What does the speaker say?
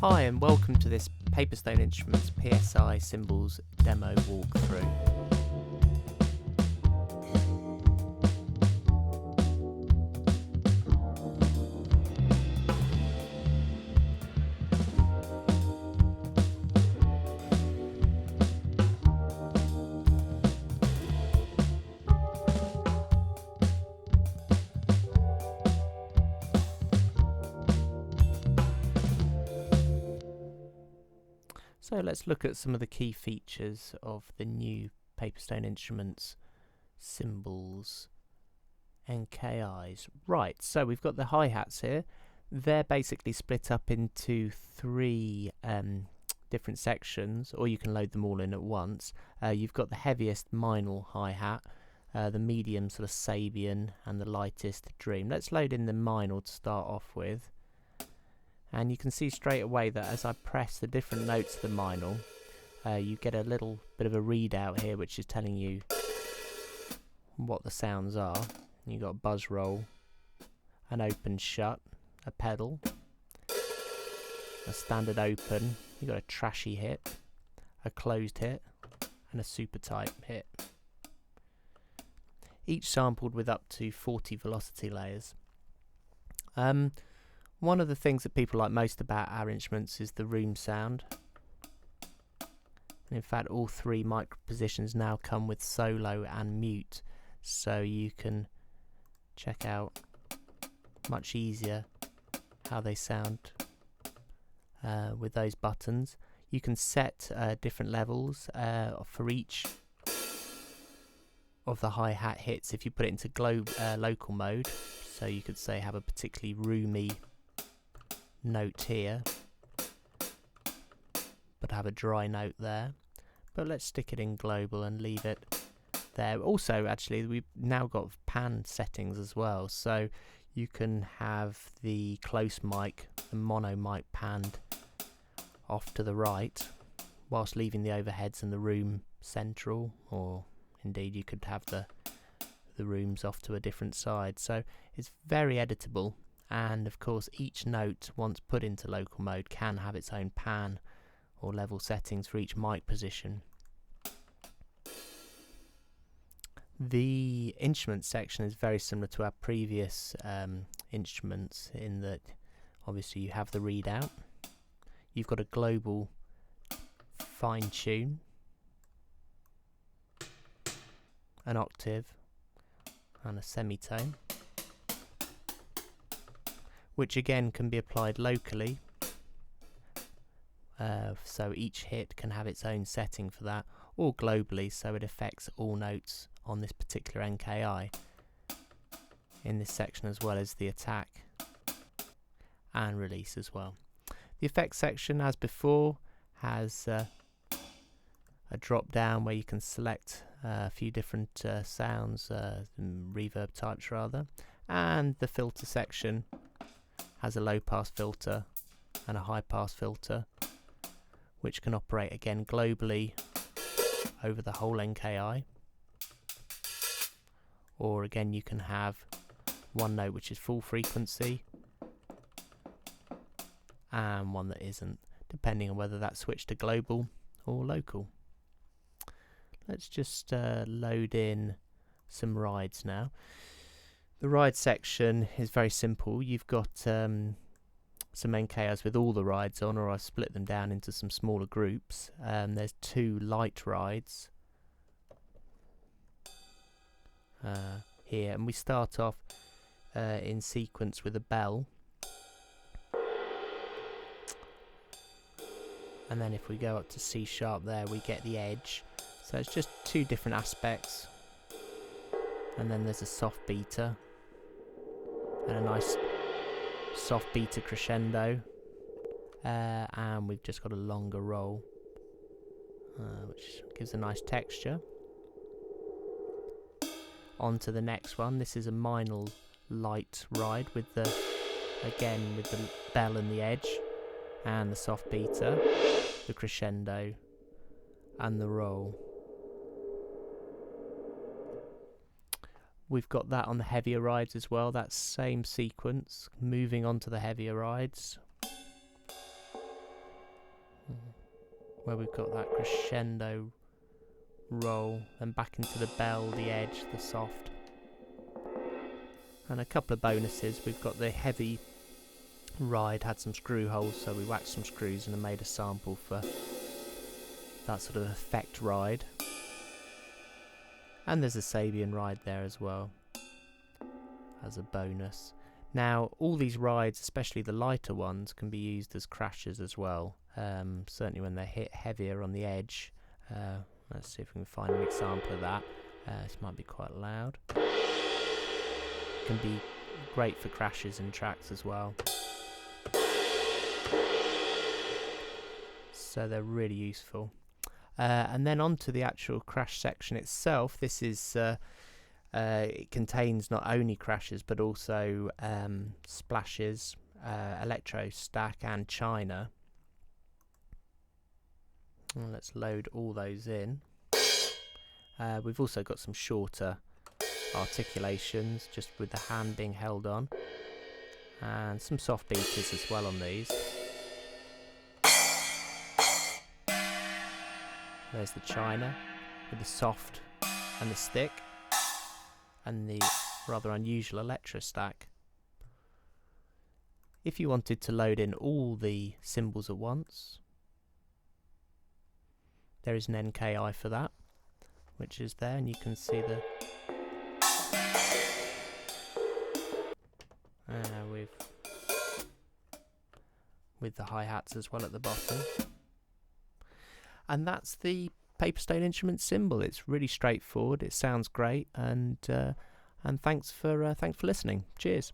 Hi and welcome to this Paperstone Instruments PSI Cymbals demo walkthrough. So let's look at some of the key features of the new Paperstone Instruments cymbals NKIs. Right, so we've got the hi-hats here. They're basically split up into three different sections, or you can load them all in at once. You've got the heaviest Meinl hi-hat, the medium sort of Sabian, and the lightest Dream. Let's load in the Meinl to start off with. And you can see straight away that as I press the different notes of the Meinl, you get a little bit of a readout here which is telling you what the sounds are. You've got a buzz roll, an open shut, a pedal, a standard open, you've got a trashy hit, a closed hit, and a super tight hit. Each sampled with up to 40 velocity layers. One of the things that people like most about our instruments is the room sound. And in fact, all three mic positions now come with solo and mute, so you can check out much easier how they sound with those buttons. You can set different levels for each of the hi-hat hits if you put it into local mode. So you could say have a particularly roomy note here, but have a dry note there. But let's stick it in global and leave it there. Also, actually, we've now got pan settings as well, so you can have the close mic, the mono mic panned off to the right, whilst leaving the overheads and the room central, or indeed you could have the rooms off to a different side. So it's very editable. And of course each note, once put into local mode, can have its own pan or level settings for each mic position. The instrument section is very similar to our previous instruments in that obviously you have the readout, you've got a global fine tune, an octave and a semitone, which again can be applied locally, so each hit can have its own setting for that, or globally, so it affects all notes on this particular NKI in this section, as well as the attack and release as well. The effects section, as before, has a drop down where you can select a few different sounds, reverb types rather, and the filter section has a low pass filter and a high pass filter, which can operate again globally over the whole NKI, or again you can have one note which is full frequency and one that isn't, depending on whether that's switched to global or local. Let's just load in some rides now. The ride section is very simple. You've got some NKIs with all the rides on, or I've split them down into some smaller groups. There's two light rides here, and we start off in sequence with a bell, and then if we go up to C sharp there we get the edge. So it's just two different aspects, and then there's a soft beater and a nice soft beater crescendo, and we've just got a longer roll, which gives a nice texture. On to the next one. This is a Meinl light ride with the bell and the edge, and the soft beater, the crescendo, and the roll. We've got that on the heavier rides as well, that same sequence, moving on to the heavier rides. where we've got that crescendo roll, then back into the bell, the edge, the soft. And a couple of bonuses. We've got the heavy ride, had some screw holes, so we whacked some screws and made a sample for that sort of effect ride. And there's a Sabian ride there as well as a bonus. Now all these rides, especially the lighter ones, can be used as crashers as well, certainly when they're hit heavier on the edge. Let's see if we can find an example of that. This might be quite loud. Can be great for crashes and tracks as well. So they're really useful. And then onto the actual crash section itself. This is it contains not only crashes but also splashes, electro stack and china. And let's load all those in. We've also got some shorter articulations, just with the hand being held on, and some soft beaters as well on these. There's the china with the soft and the stick, and the rather unusual electro stack. If you wanted to load in all the cymbals at once, there is an NKI for that, which is there, and you can see the with the hi-hats as well at the bottom. And that's the Paperstone Instrument cymbal. It's really straightforward. It sounds great, and thanks for listening. Cheers.